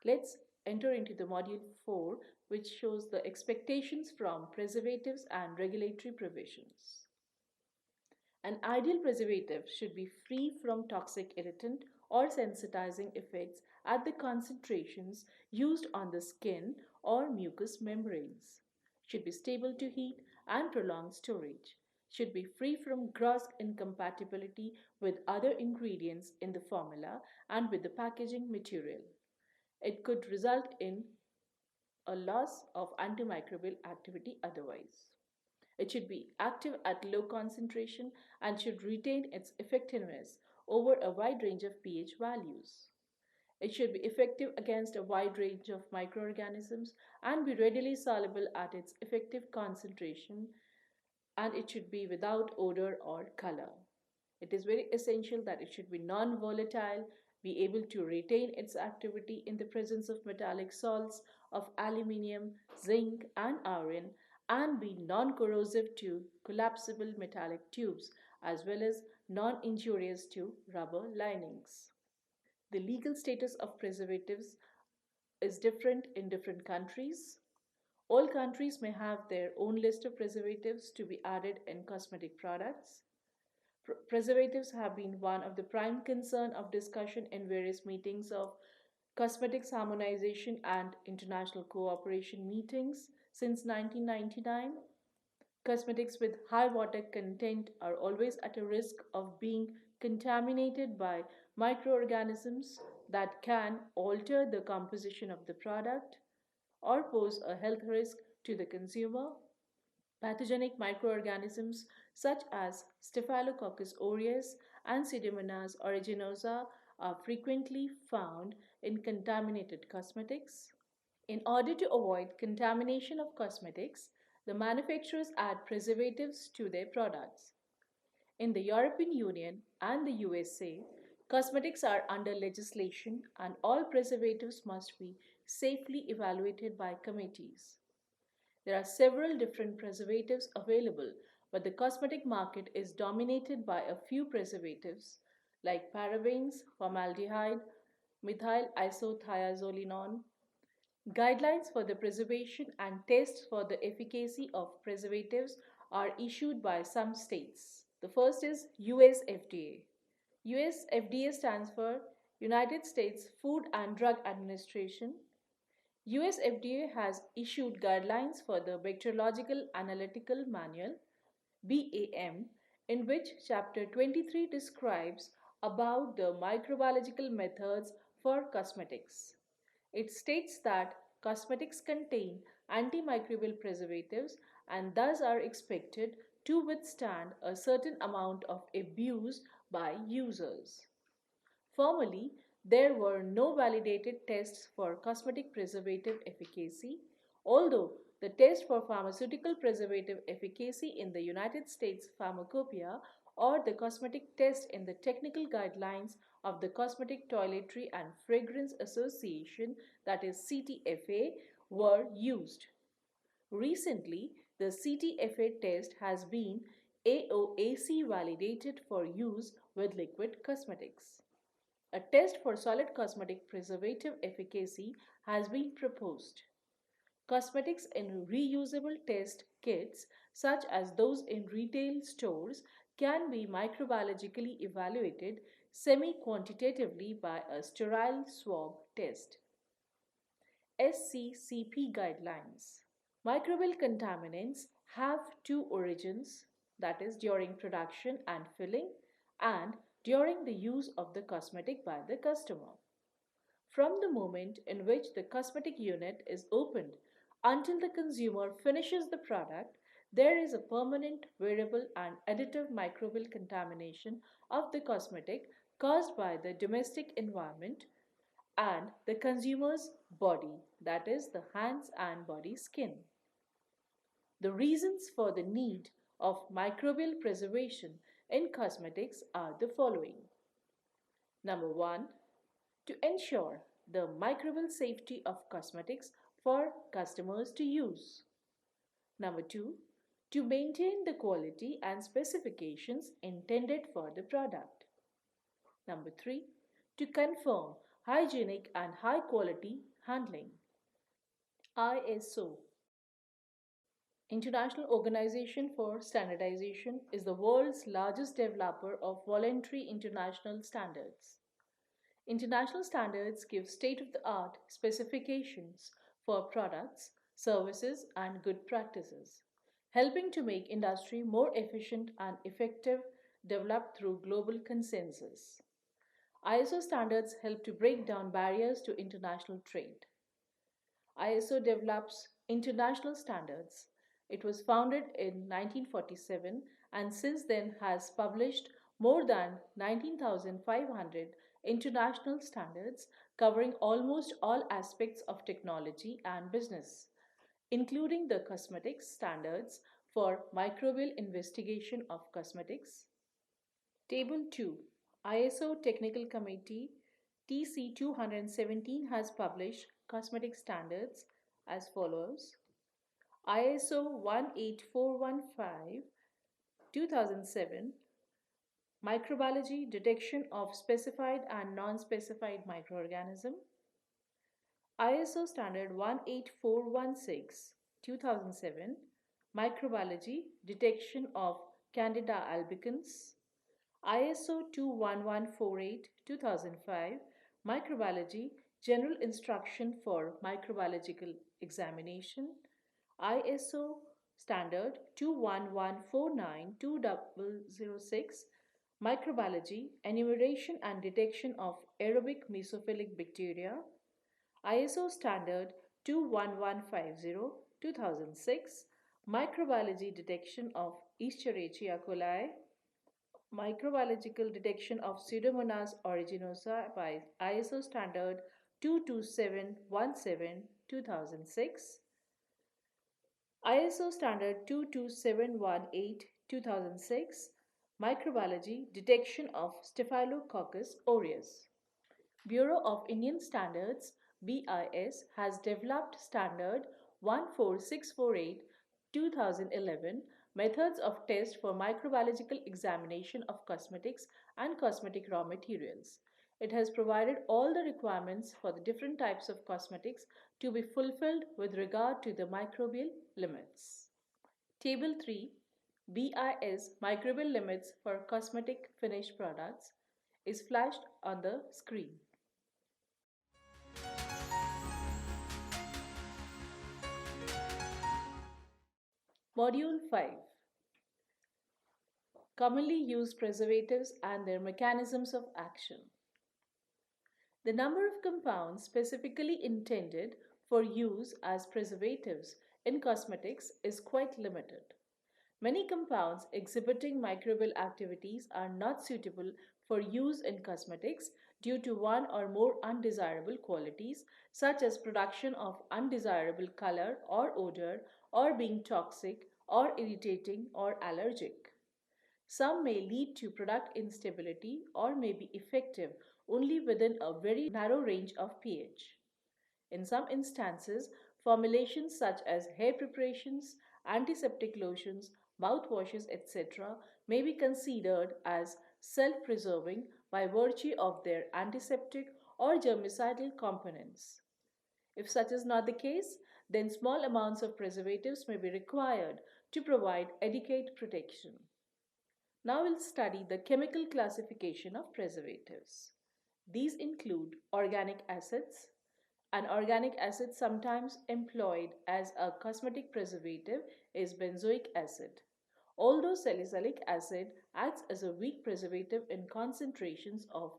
Let's enter into the module 4, which shows the expectations from preservatives and regulatory provisions. An ideal preservative should be free from toxic irritant or sensitizing effects at the concentrations used on the skin or mucous membranes. Should be stable to heat and prolonged storage. Should be free from gross incompatibility with other ingredients in the formula and with the packaging material. It could result in a loss of antimicrobial activity otherwise. It should be active at low concentration and should retain its effectiveness over a wide range of pH values. It should be effective against a wide range of microorganisms and be readily soluble at its effective concentration, and it should be without odor or color. It is very essential that it should be non-volatile, be able to retain its activity in the presence of metallic salts of aluminium, zinc, and iron, and be non-corrosive to collapsible metallic tubes as well as non-injurious to rubber linings. The legal status of preservatives is different in different countries. All countries may have their own list of preservatives to be added in cosmetic products. Preservatives have been one of the prime concern of discussion in various meetings of cosmetics harmonization and international cooperation meetings since 1999. Cosmetics with high water content are always at a risk of being contaminated by microorganisms that can alter the composition of the product or pose a health risk to the consumer. Pathogenic microorganisms such as Staphylococcus aureus and Pseudomonas aeruginosa are frequently found in contaminated cosmetics. In order to avoid contamination of cosmetics, the manufacturers add preservatives to their products. In the European Union and the USA, cosmetics are under legislation and all preservatives must be safely evaluated by committees. There are several different preservatives available, but the cosmetic market is dominated by a few preservatives like parabens, formaldehyde, methyl isothiazolinone. Guidelines for the preservation and tests for the efficacy of preservatives are issued by some states. The first is US FDA. US FDA stands for United States Food and Drug Administration. US FDA has issued guidelines for the Bacteriological Analytical Manual (BAM), in which Chapter 23 describes about the microbiological methods for cosmetics. It states that cosmetics contain antimicrobial preservatives and thus are expected to withstand a certain amount of abuse by users. Formerly, there were no validated tests for cosmetic preservative efficacy, although the test for pharmaceutical preservative efficacy in the United States Pharmacopoeia or the cosmetic test in the technical guidelines of the Cosmetic Toiletry and Fragrance Association, that is CTFA, were used. Recently, the CTFA test has been AOAC validated for use with liquid cosmetics. A test for solid cosmetic preservative efficacy has been proposed. Cosmetics in reusable test kits, such as those in retail stores, can be microbiologically evaluated semi-quantitatively by a sterile swab test. SCCP guidelines. Microbial contaminants have two origins, that is, during production and filling, and during the use of the cosmetic by the customer. from the moment in which the cosmetic unit is opened until the consumer finishes the product, there is a permanent, variable, and additive microbial contamination of the cosmetic caused by the domestic environment and the consumer's body, that is, the hands and body skin. The reasons for the need of microbial preservation in cosmetics are the following. Number one, to ensure the microbial safety of cosmetics for customers to use. Number two, to maintain the quality and specifications intended for the product. Number three, to confirm hygienic and high quality handling. ISO, International Organization for Standardization, is the world's largest developer of voluntary international standards. International standards give state of the art specifications for products, services, and good practices, helping to make industry more efficient and effective, developed through global consensus. ISO standards help to break down barriers to international trade. ISO develops international standards. It was founded in 1947 and since then has published more than 19,500 international standards covering almost all aspects of technology and business, including the cosmetics standards for microbial investigation of cosmetics. Table 2, ISO Technical Committee TC 217 has published cosmetic standards as follows: ISO 18415 2007, Microbiology Detection of Specified and Non-Specified Microorganism; ISO Standard 18416 2007, Microbiology Detection of Candida albicans; ISO 21148 2005, Microbiology General Instruction for Microbiological Examination; ISO Standard 21149 2006, Microbiology Enumeration and Detection of Aerobic Mesophilic Bacteria; ISO Standard 21150 2006, Microbiology Detection of Escherichia coli; Microbiological detection of Pseudomonas aeruginosa by ISO standard 22717 2006, ISO standard 22718 2006, Microbiology detection of Staphylococcus aureus. Bureau of Indian Standards BIS has developed standard 14648 2011 methods of test for microbiological examination of cosmetics and cosmetic raw materials. It has provided all the requirements for the different types of cosmetics to be fulfilled with regard to the microbial limits. Table 3, BIS microbial limits for cosmetic finished products, is flashed on the screen. Module 5, Commonly used preservatives and their mechanisms of action. The number of compounds specifically intended for use as preservatives in cosmetics is quite limited. Many compounds exhibiting microbial activities are not suitable for use in cosmetics due to one or more undesirable qualities, such as production of undesirable color or odor, or being toxic or irritating or allergic. Some may lead to product instability or may be effective only within a very narrow range of pH. In some instances, formulations such as hair preparations, antiseptic lotions, mouthwashes, etc., may be considered as self preserving by virtue of their antiseptic or germicidal components. If such is not the case, then small amounts of preservatives may be required to provide adequate protection. Now we'll study the chemical classification of preservatives. These include organic acids. An organic acid sometimes employed as a cosmetic preservative is benzoic acid. Although salicylic acid acts as a weak preservative in concentrations of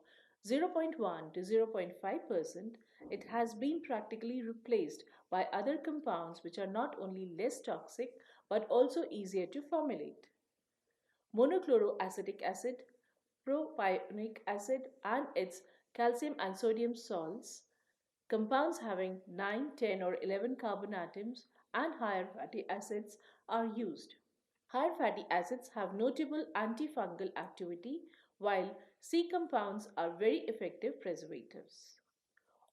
zero point 0.1 to 0.5%, it has been practically replaced by other compounds which are not only less toxic but also easier to formulate. Monochloroacetic acid, propionic acid, and its calcium and sodium salts, compounds having 9, 10, or 11 carbon atoms, and higher fatty acids are used. Higher fatty acids have notable antifungal activity, while C compounds are very effective preservatives.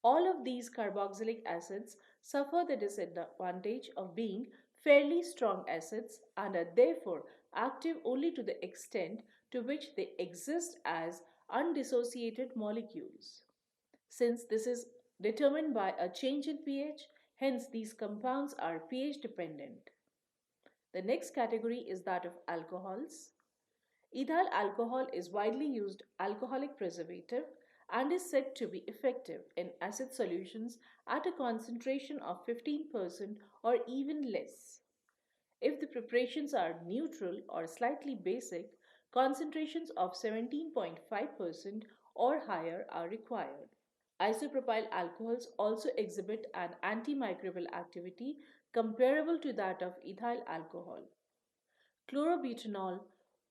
All of these carboxylic acids suffer the disadvantage of being fairly strong acids and are therefore active only to the extent to which they exist as undissociated molecules. Since this is determined by a change in pH, hence these compounds are pH dependent. The next category is that of alcohols. Ethyl alcohol is widely used alcoholic preservative and is said to be effective in acid solutions at a concentration of 15% or even less. If the preparations are neutral or slightly basic, concentrations of 17.5% or higher are required. Isopropyl alcohols also exhibit an antimicrobial activity comparable to that of ethyl alcohol. Chlorobutanol,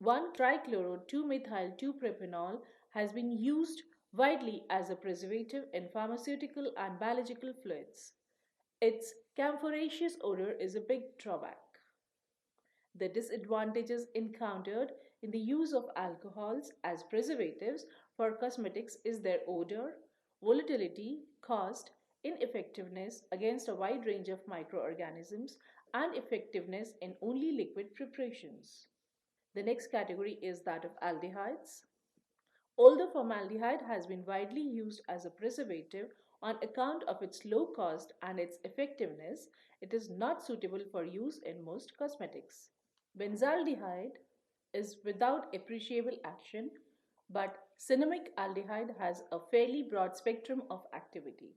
1-trichloro-2-methyl-2-propanol, has been used widely as a preservative in pharmaceutical and biological fluids. Its camphoraceous odor is a big drawback. The disadvantages encountered in the use of alcohols as preservatives for cosmetics is their odor, volatility, cost, ineffectiveness against a wide range of microorganisms, and effectiveness in only liquid preparations. The next category is that of aldehydes. Although formaldehyde has been widely used as a preservative on account of its low cost and its effectiveness, it is not suitable for use in most cosmetics. Benzaldehyde is without appreciable action, but cinnamic aldehyde has a fairly broad spectrum of activity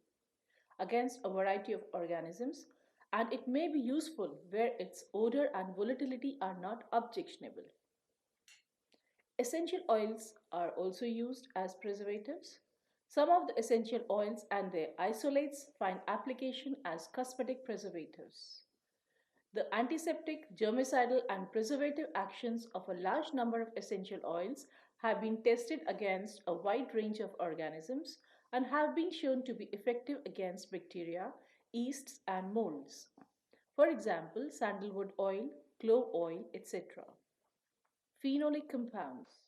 against a variety of organisms, and it may be useful where its odor and volatility are not objectionable. Essential oils are also used as preservatives. Some of the essential oils and their isolates find application as cosmetic preservatives. The antiseptic, germicidal, and preservative actions of a large number of essential oils have been tested against a wide range of organisms and have been shown to be effective against bacteria, yeasts, and molds. For example, sandalwood oil, clove oil, etc. Phenolic compounds.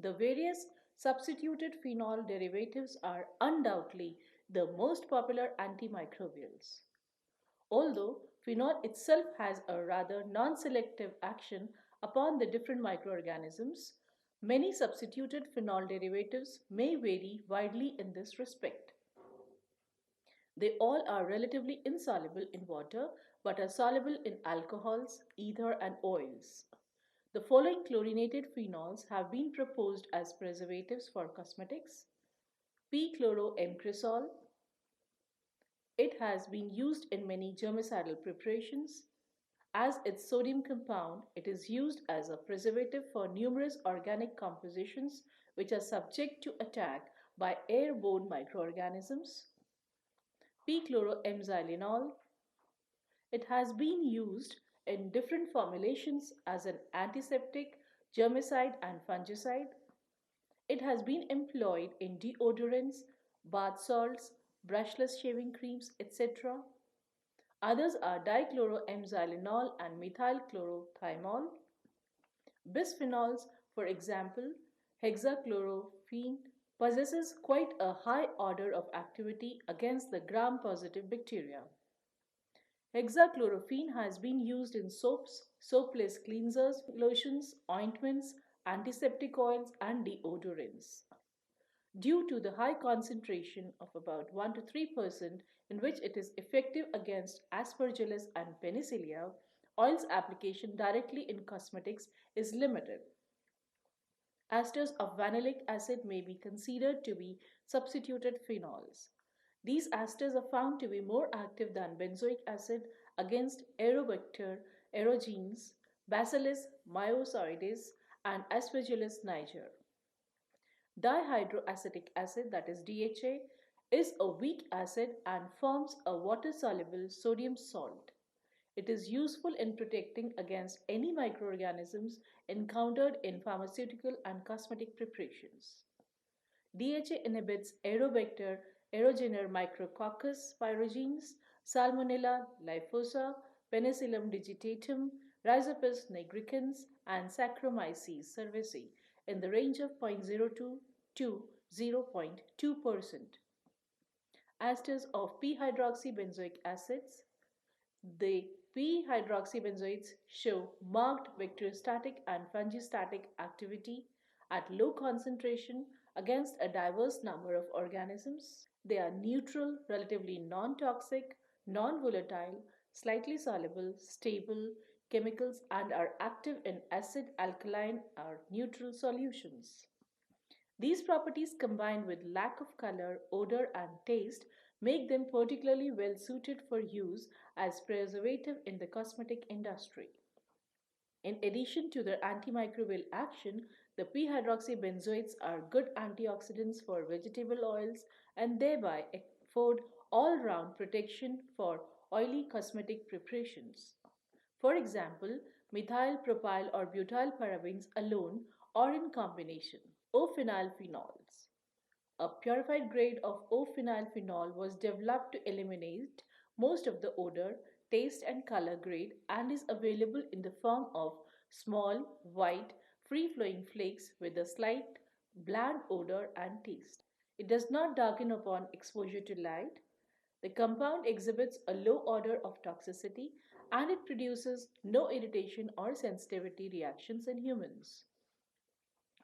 The various substituted phenol derivatives are undoubtedly the most popular antimicrobials. Although phenol itself has a rather non-selective action upon the different microorganisms, many substituted phenol derivatives may vary widely in this respect. They all are relatively insoluble in water but are soluble in alcohols, ether, and oils. The following chlorinated phenols have been proposed as preservatives for cosmetics: p-chloroemcresol. It has been used in many germicidal preparations. As its sodium compound, it is used as a preservative for numerous organic compositions which are subject to attack by airborne microorganisms. P-chloroemxylenol. It has been used in different formulations as an antiseptic, germicide, and fungicide. It has been employed in deodorants, bath salts, brushless shaving creams, etc. Others are dichloroemxylenol and methylchlorothiamol. Bisphenols, for example, hexachlorophene, possesses quite a high order of activity against the gram-positive bacteria. Hexachlorophene has been used in soaps, soapless cleansers, lotions, ointments, antiseptic oils, and deodorants. Due to the high concentration of about 1 to 3% in which it is effective against aspergillus and penicillia, oil's application directly in cosmetics is limited. Esters of vanillic acid may be considered to be substituted phenols. These esters are found to be more active than benzoic acid against Aerobacter aerogenes, Bacillus myosoides, and Aspergillus niger. Dihydroacetic acid, that is DHA, is a weak acid and forms a water soluble sodium salt. It is useful in protecting against any microorganisms encountered in pharmaceutical and cosmetic preparations. DHA inhibits Aerobacter, aerogener micrococcus pyrogenes, Salmonella typhosa, Penicillium digitatum, Rhizopus nigricans, and Saccharomyces cerevisiae in the range of 0.02 to 0.2%. Esters of p-hydroxybenzoic acids. The p-hydroxybenzoates show marked bacteriostatic and fungistatic activity at low concentration against a diverse number of organisms. They are neutral, relatively non-toxic, non-volatile, slightly soluble, stable chemicals and are active in acid, alkaline or neutral solutions. These properties combined with lack of color, odor and taste make them particularly well suited for use as preservative in the cosmetic industry. In addition to their antimicrobial action, the p-hydroxybenzoates are good antioxidants for vegetable oils and thereby afford all-round protection for oily cosmetic preparations. For example, methyl propyl or butyl parabens alone or in combination. O-phenylphenols. A purified grade of O-phenylphenol was developed to eliminate most of the odor, taste and color grade and is available in the form of small, white, free-flowing flakes with a slight bland odor and taste. It does not darken upon exposure to light. The compound exhibits a low order of toxicity and it produces no irritation or sensitivity reactions in humans.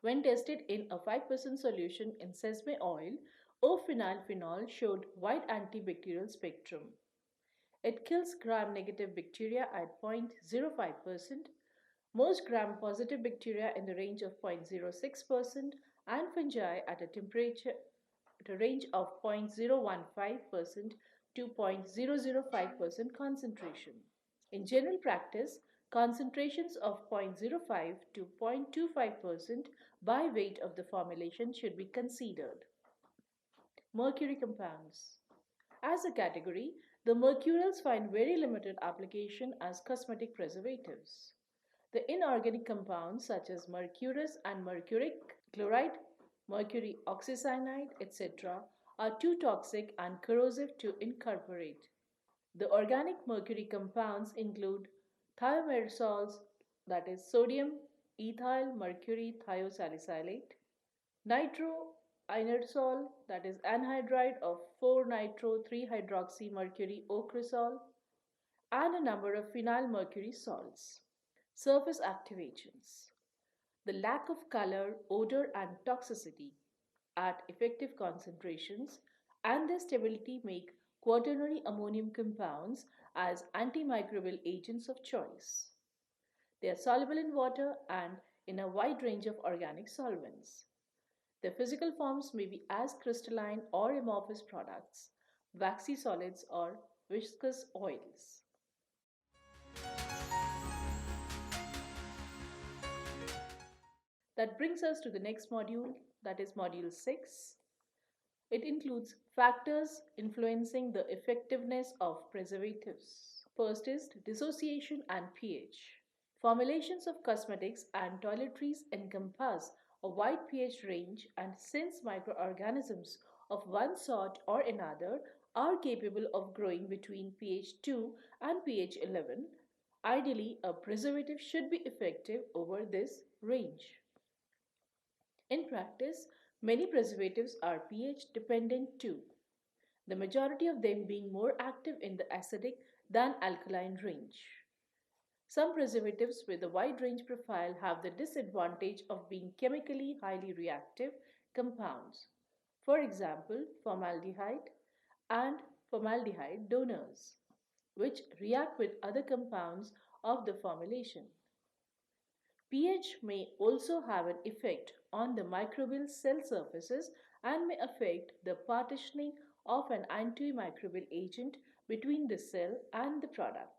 When tested in a 5% solution in sesame oil, O-phenylphenol showed wide antibacterial spectrum. It kills gram-negative bacteria at 0.05%, most gram-positive bacteria in the range of 0.06%, and fungi at a temperature at a range of 0.015% to 0.005% concentration. In general practice, concentrations of 0.05 to 0.25% by weight of the formulation should be considered. Mercury compounds. As a category, the mercurials find very limited application as cosmetic preservatives. The inorganic compounds such as mercurous and mercuric chloride, mercury oxycyanide, etc., are too toxic and corrosive to incorporate. The organic mercury compounds include thiomerysols, that is sodium ethyl mercury thiosalicylate, nitroinositol, that is anhydride of 4-nitro-3-hydroxy-mercury ocresol, and a number of phenylmercury salts. Surface activations. The lack of color, odor, and toxicity at effective concentrations and their stability make quaternary ammonium compounds as antimicrobial agents of choice. They are soluble in water and in a wide range of organic solvents. Their physical forms may be as crystalline or amorphous products, waxy solids, or viscous oils. That brings us to the next module, that is Module 6. It includes factors influencing the effectiveness of preservatives. First is dissociation and pH. Formulations of cosmetics and toiletries encompass a wide pH range, and since microorganisms of one sort or another are capable of growing between pH 2 and pH 11, ideally a preservative should be effective over this range. In practice, many preservatives are pH dependent too, the majority of them being more active in the acidic than alkaline range. Some preservatives with a wide range profile have the disadvantage of being chemically highly reactive compounds. For example, formaldehyde and formaldehyde donors, which react with other compounds of the formulation. pH may also have an effect on the microbial cell surfaces and may affect the partitioning of an antimicrobial agent between the cell and the product.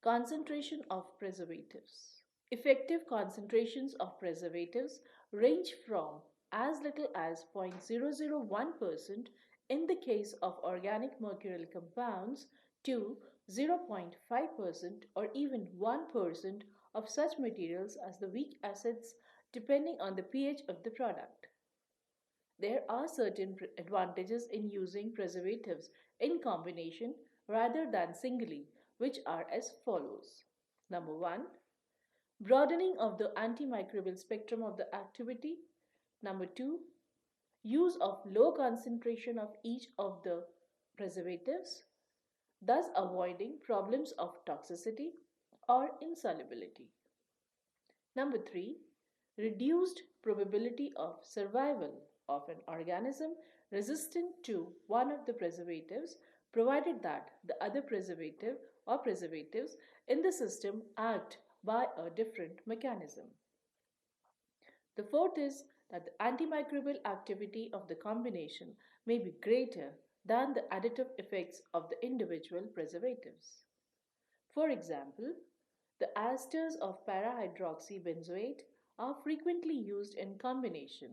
Concentration of preservatives. Effective concentrations of preservatives range from as little as 0.001% in the case of organic mercurial compounds to 0.5% or even 1% of such materials as the weak acids depending on the pH of the product. There are certain advantages in using preservatives in combination rather than singly, which are as follows. Number 1, broadening of the antimicrobial spectrum of the activity. Number 2, use of low concentration of each of the preservatives, thus avoiding problems of toxicity or insolubility. Number 3, reduced probability of survival of an organism resistant to one of the preservatives, provided that the other preservative or preservatives in the system act by a different mechanism. The fourth is that the antimicrobial activity of the combination may be greater than the additive effects of the individual preservatives. For example, the esters of para-hydroxybenzoate are frequently used in combination,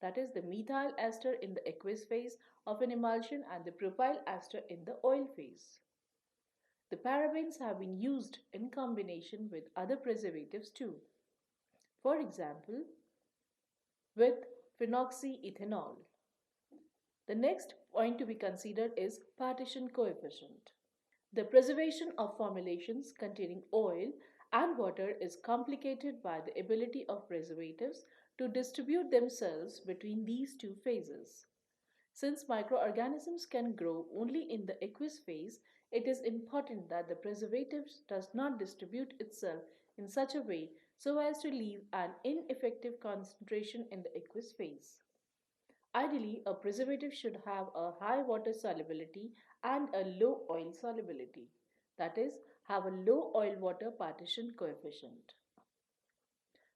that is, the methyl ester in the aqueous phase of an emulsion and the propyl ester in the oil phase. The parabens have been used in combination with other preservatives too. For example, with phenoxyethanol. The next point to be considered is partition coefficient. The preservation of formulations containing oil and water is complicated by the ability of preservatives to distribute themselves between these two phases. Since microorganisms can grow only in the aqueous phase, it is important that the preservative does not distribute itself in such a way so as to leave an ineffective concentration in the aqueous phase. Ideally, a preservative should have a high water solubility and a low oil solubility, that is, have a low oil water partition coefficient.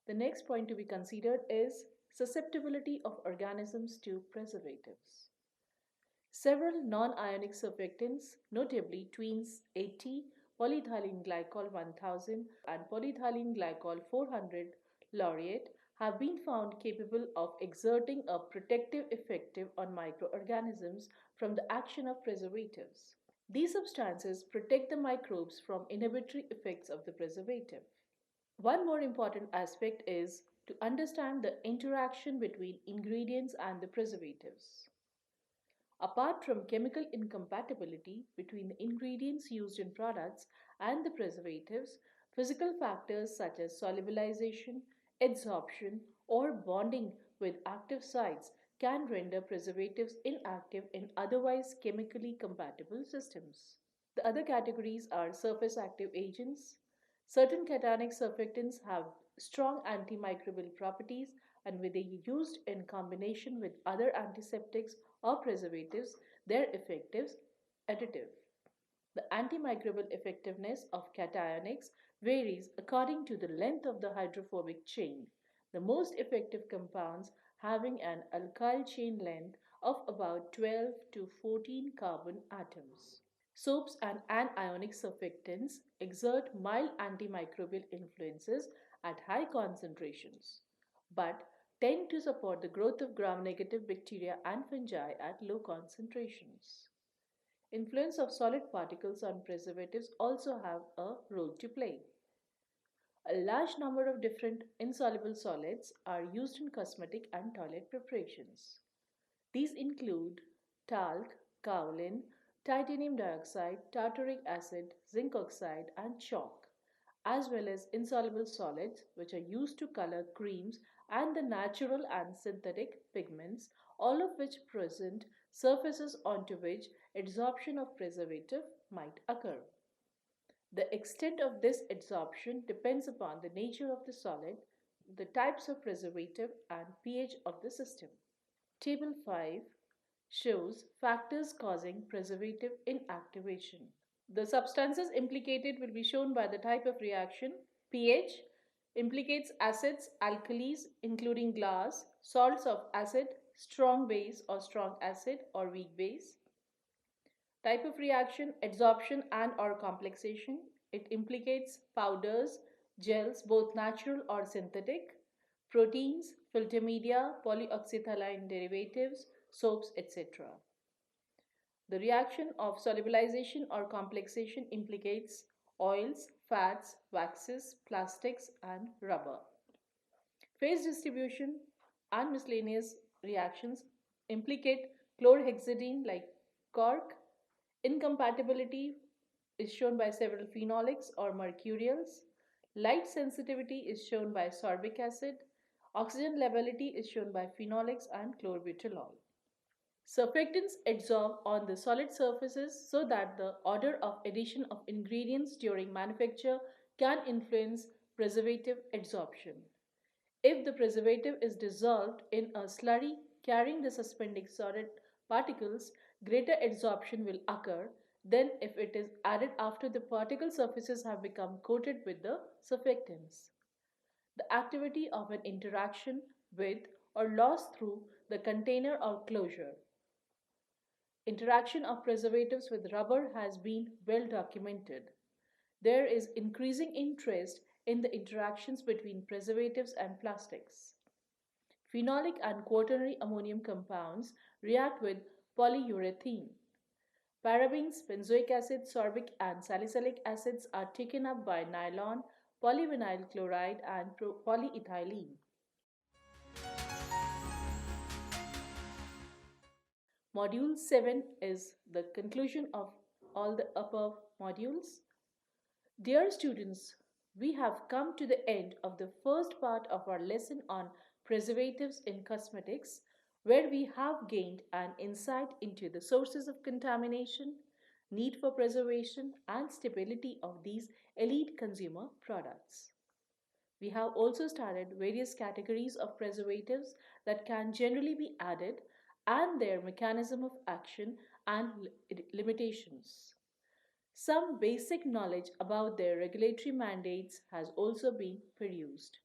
The next point to be considered is susceptibility of organisms to preservatives. Several non-ionic surfactants, notably tweens 80, polyethylene glycol 1000, and polyethylene glycol 400 laureate, have been found capable of exerting a protective effect on microorganisms from the action of preservatives. These substances protect the microbes from inhibitory effects of the preservative. One more important aspect is to understand the interaction between ingredients and the preservatives. Apart from chemical incompatibility between the ingredients used in products and the preservatives, physical factors such as solubilization, adsorption, or bonding with active sites can render preservatives inactive in otherwise chemically compatible systems. The other categories are surface active agents. Certain cationic surfactants have strong antimicrobial properties, and when they are used in combination with other antiseptics or preservatives, their effectives additive. The antimicrobial effectiveness of cationics varies according to the length of the hydrophobic chain, the most effective compounds having an alkyl chain length of about 12 to 14 carbon atoms. Soaps and anionic surfactants exert mild antimicrobial influences at high concentrations, but tend to support the growth of gram-negative bacteria and fungi at low concentrations. Influence of solid particles on preservatives also have a role to play. A large number of different insoluble solids are used in cosmetic and toilet preparations. These include talc, kaolin, titanium dioxide, tartaric acid, zinc oxide, and chalk, as well as insoluble solids which are used to color creams and the natural and synthetic pigments, all of which present surfaces onto which adsorption of preservative might occur. The extent of this adsorption depends upon the nature of the solid, the types of preservative, and pH of the system. Table 5 shows factors causing preservative inactivation. The substances implicated will be shown by the type of reaction. pH implicates acids, alkalis including glass, salts of acid, strong base or strong acid or weak base. Type of reaction, adsorption and or complexation. It implicates powders, gels, both natural or synthetic, proteins, filter media, polyoxyethylene derivatives, soaps, etc. The reaction of solubilization or complexation implicates oils, fats, waxes, plastics, and rubber. Phase distribution and miscellaneous reactions implicate chlorhexidine like cork. Incompatibility is shown by several phenolics or mercurials. Light sensitivity is shown by sorbic acid. Oxygen lability is shown by phenolics and chlorbutalol. Surfactants adsorb on the solid surfaces so that the order of addition of ingredients during manufacture can influence preservative adsorption. If the preservative is dissolved in a slurry carrying the suspending solid particles, greater adsorption will occur than if it is added after the particle surfaces have become coated with the surfactants. The activity of an interaction with or loss through the container or closure. Interaction of preservatives with rubber has been well documented. There is increasing interest in the interactions between preservatives and plastics. Phenolic and quaternary ammonium compounds react with polyurethane. Parabens, benzoic acid, sorbic, and salicylic acids are taken up by nylon, polyvinyl chloride, and polyethylene. Module 7 is the conclusion of all the above modules. Dear students, we have come to the end of the first part of our lesson on preservatives in cosmetics, where we have gained an insight into the sources of contamination, need for preservation, and stability of these elite consumer products. We have also studied various categories of preservatives that can generally be added and their mechanism of action and limitations. Some basic knowledge about their regulatory mandates has also been produced.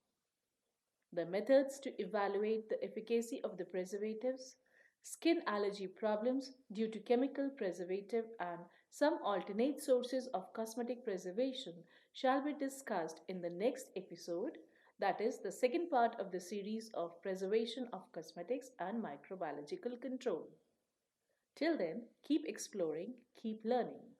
The methods to evaluate the efficacy of the preservatives, skin allergy problems due to chemical preservative, and some alternate sources of cosmetic preservation shall be discussed in the next episode, that is, the second part of the series of preservation of cosmetics and microbiological control. Till then, keep exploring, keep learning.